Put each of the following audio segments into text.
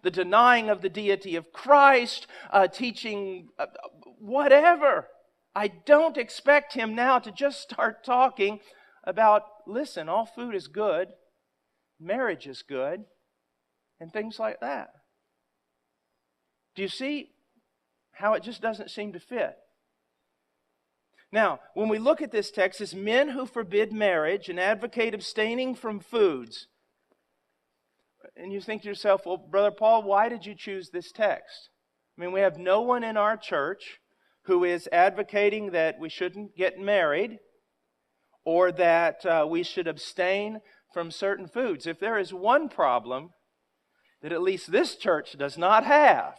the denying of the deity of Christ, teaching whatever. I don't expect him now to just start talking about, listen, all food is good, marriage is good, and things like that. Do you see how it just doesn't seem to fit? Now, when we look at this text, it's men who forbid marriage and advocate abstaining from foods. And you think to yourself, well, Brother Paul, why did you choose this text? I mean, we have no one in our church who is advocating that we shouldn't get married or that we should abstain from certain foods. If there is one problem that at least this church does not have,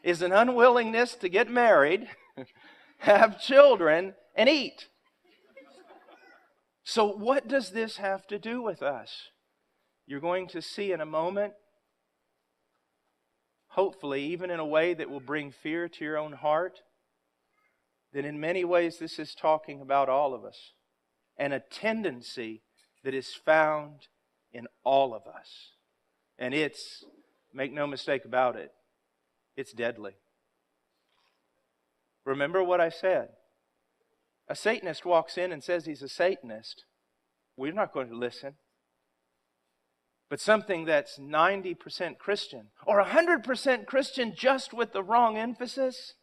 is an unwillingness to get married, have children, and eat. So what does this have to do with us? You're going to see in a moment, hopefully, even in a way that will bring fear to your own heart, that in many ways this is talking about all of us and a tendency that is found in all of us. And it's, make no mistake about it, it's deadly. Remember what I said. A Satanist walks in and says he's a Satanist. We're not going to listen. But something that's 90% Christian or 100% Christian just with the wrong emphasis,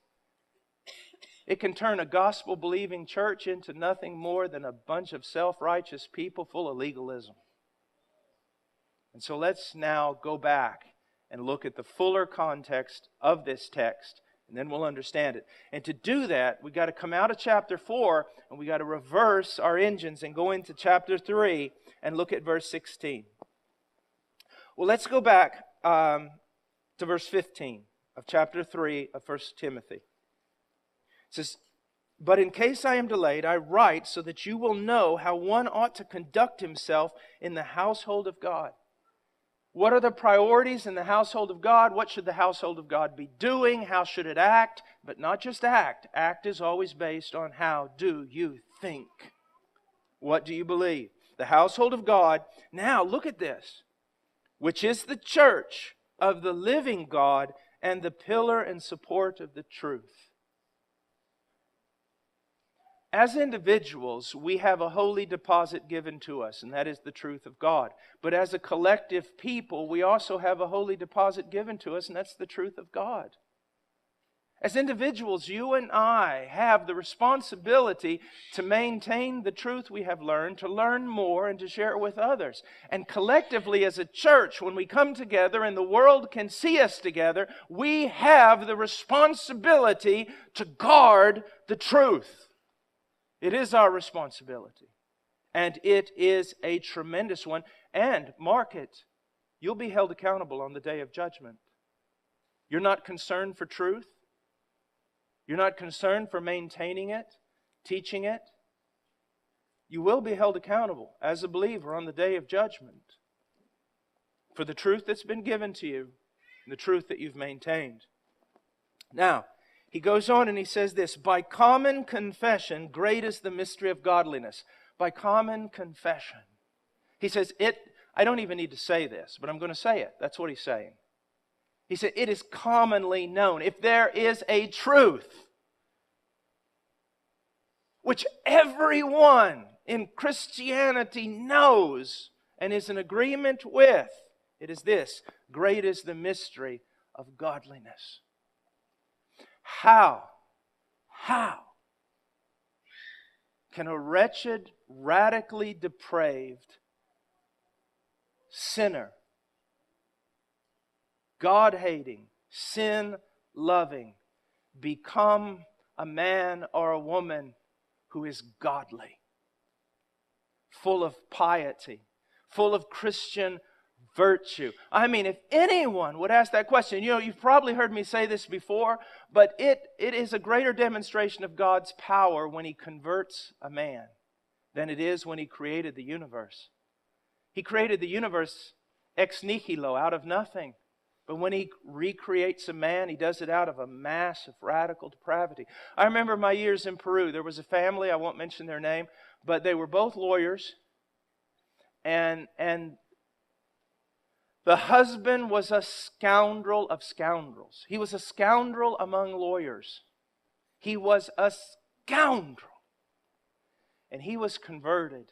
it can turn a gospel-believing church into nothing more than a bunch of self-righteous people full of legalism. And so let's now go back and look at the fuller context of this text, and then we'll understand it. And to do that, we've got to come out of chapter 4, and we've got to reverse our engines and go into chapter 3 and look at verse 16. Well, let's go back to verse 15 of chapter 3 of 1 Timothy. It says, "But in case I am delayed, I write so that you will know how one ought to conduct himself in the household of God." What are the priorities in the household of God? What should the household of God be doing? How should it act? But not just act. Act is always based on how do you think? What do you believe? The household of God. Now, look at this. Which is the church of the living God and the pillar and support of the truth. As individuals, we have a holy deposit given to us, and that is the truth of God. But as a collective people, we also have a holy deposit given to us, and that's the truth of God. As individuals, you and I have the responsibility to maintain the truth we have learned, to learn more, and to share it with others. And collectively as a church, when we come together and the world can see us together, we have the responsibility to guard the truth. It is our responsibility. And it is a tremendous one. And mark it, you'll be held accountable on the day of judgment. You're not concerned for truth. You're not concerned for maintaining it, teaching it. You will be held accountable as a believer on the day of judgment for the truth that's been given to you and the truth that you've maintained. Now, he goes on and he says this, "By common confession, great is the mystery of godliness." By common confession. He says, I don't even need to say this, but I'm going to say it. That's what he's saying. He said, it is commonly known. If there is a truth which everyone in Christianity knows and is in agreement with, it is this: great is the mystery of godliness. How can a wretched, radically depraved sinner, God-hating, sin-loving, become a man or a woman who is godly, full of piety, full of Christian virtue? I mean, if anyone would ask that question, you've probably heard me say this before, but it is a greater demonstration of God's power when He converts a man than it is when He created the universe. He created the universe ex nihilo, out of nothing. But when He recreates a man, He does it out of a mass of radical depravity. I remember my years in Peru. There was a family, I won't mention their name, but they were both lawyers. And The husband was a scoundrel of scoundrels. He was a scoundrel among lawyers. He was a scoundrel. And he was converted.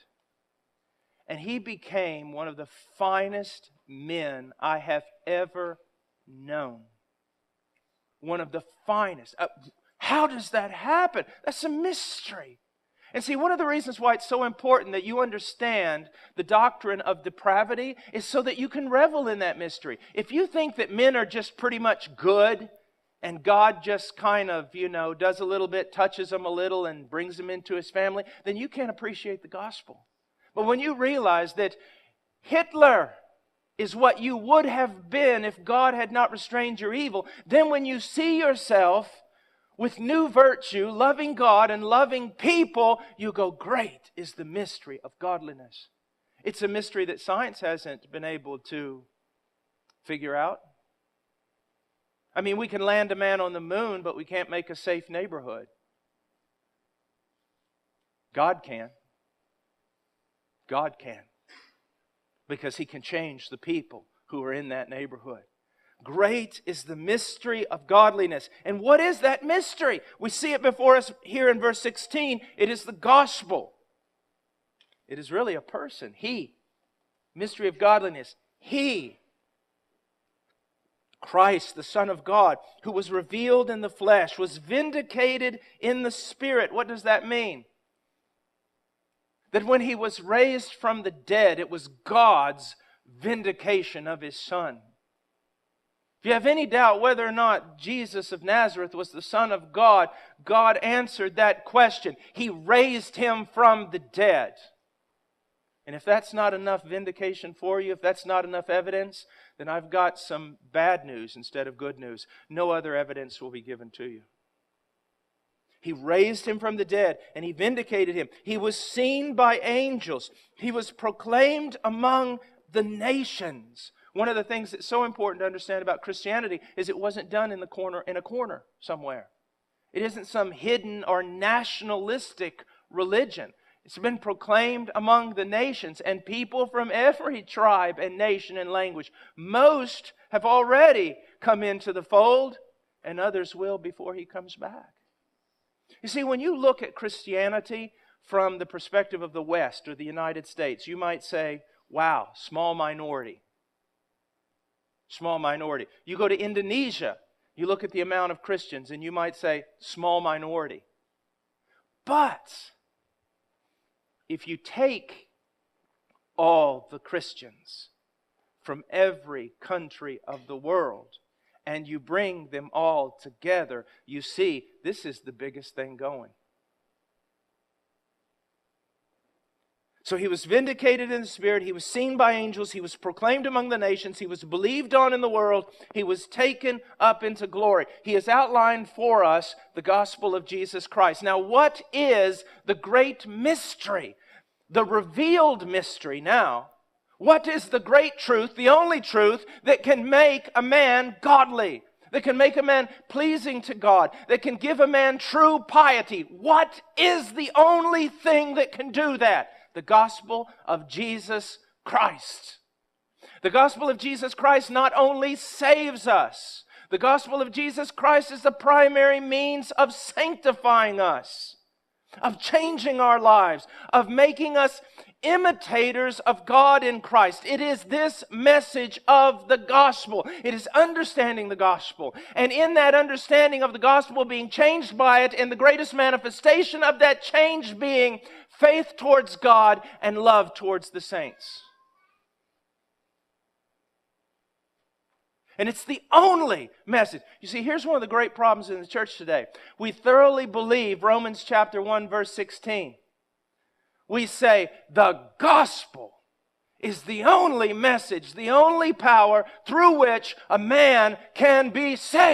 And he became one of the finest men I have ever known. One of the finest. How does that happen? That's a mystery. And see, one of the reasons why it's so important that you understand the doctrine of depravity is so that you can revel in that mystery. If you think that men are just pretty much good and God just kind of, does a little bit, touches them a little and brings them into His family, then you can't appreciate the gospel. But when you realize that Hitler is what you would have been if God had not restrained your evil, then when you see yourself with new virtue, loving God and loving people, you go, great is the mystery of godliness. It's a mystery that science hasn't been able to figure out. I mean, we can land a man on the moon, but we can't make a safe neighborhood. God can. God can. Because He can change the people who are in that neighborhood. Great is the mystery of godliness. And what is that mystery? We see it before us here in verse 16. It is the gospel. It is really a person. He. Mystery of godliness. He. Christ, the Son of God, who was revealed in the flesh, was vindicated in the Spirit. What does that mean? That when He was raised from the dead, it was God's vindication of His Son. If you have any doubt whether or not Jesus of Nazareth was the Son of God, God answered that question. He raised Him from the dead. And if that's not enough vindication for you, if that's not enough evidence, then I've got some bad news instead of good news. No other evidence will be given to you. He raised Him from the dead and He vindicated Him. He was seen by angels. He was proclaimed among the nations. One of the things that's so important to understand about Christianity is it wasn't done in a corner somewhere. It isn't some hidden or nationalistic religion. It's been proclaimed among the nations, and people from every tribe and nation and language. Most have already come into the fold, and others will before He comes back. You see, when you look at Christianity from the perspective of the West or the United States, you might say, wow, small minority. Small minority. You go to Indonesia, you look at the amount of Christians, and you might say, small minority. But if you take all the Christians from every country of the world and you bring them all together, you see this is the biggest thing going. So He was vindicated in the Spirit. He was seen by angels. He was proclaimed among the nations. He was believed on in the world. He was taken up into glory. He has outlined for us the gospel of Jesus Christ. Now, what is the great mystery? The revealed mystery now. What is the great truth, the only truth that can make a man godly? That can make a man pleasing to God? That can give a man true piety? What is the only thing that can do that? The gospel of Jesus Christ. The gospel of Jesus Christ not only saves us, the gospel of Jesus Christ is the primary means of sanctifying us, of changing our lives, of making us imitators of God in Christ. It is this message of the gospel. It is understanding the gospel. And in that understanding of the gospel, being changed by it, and the greatest manifestation of that change being faith towards God and love towards the saints. And it's the only message. You see, here's one of the great problems in the church today. We thoroughly believe Romans chapter 1, verse 16. We say the gospel is the only message, the only power through which a man can be saved.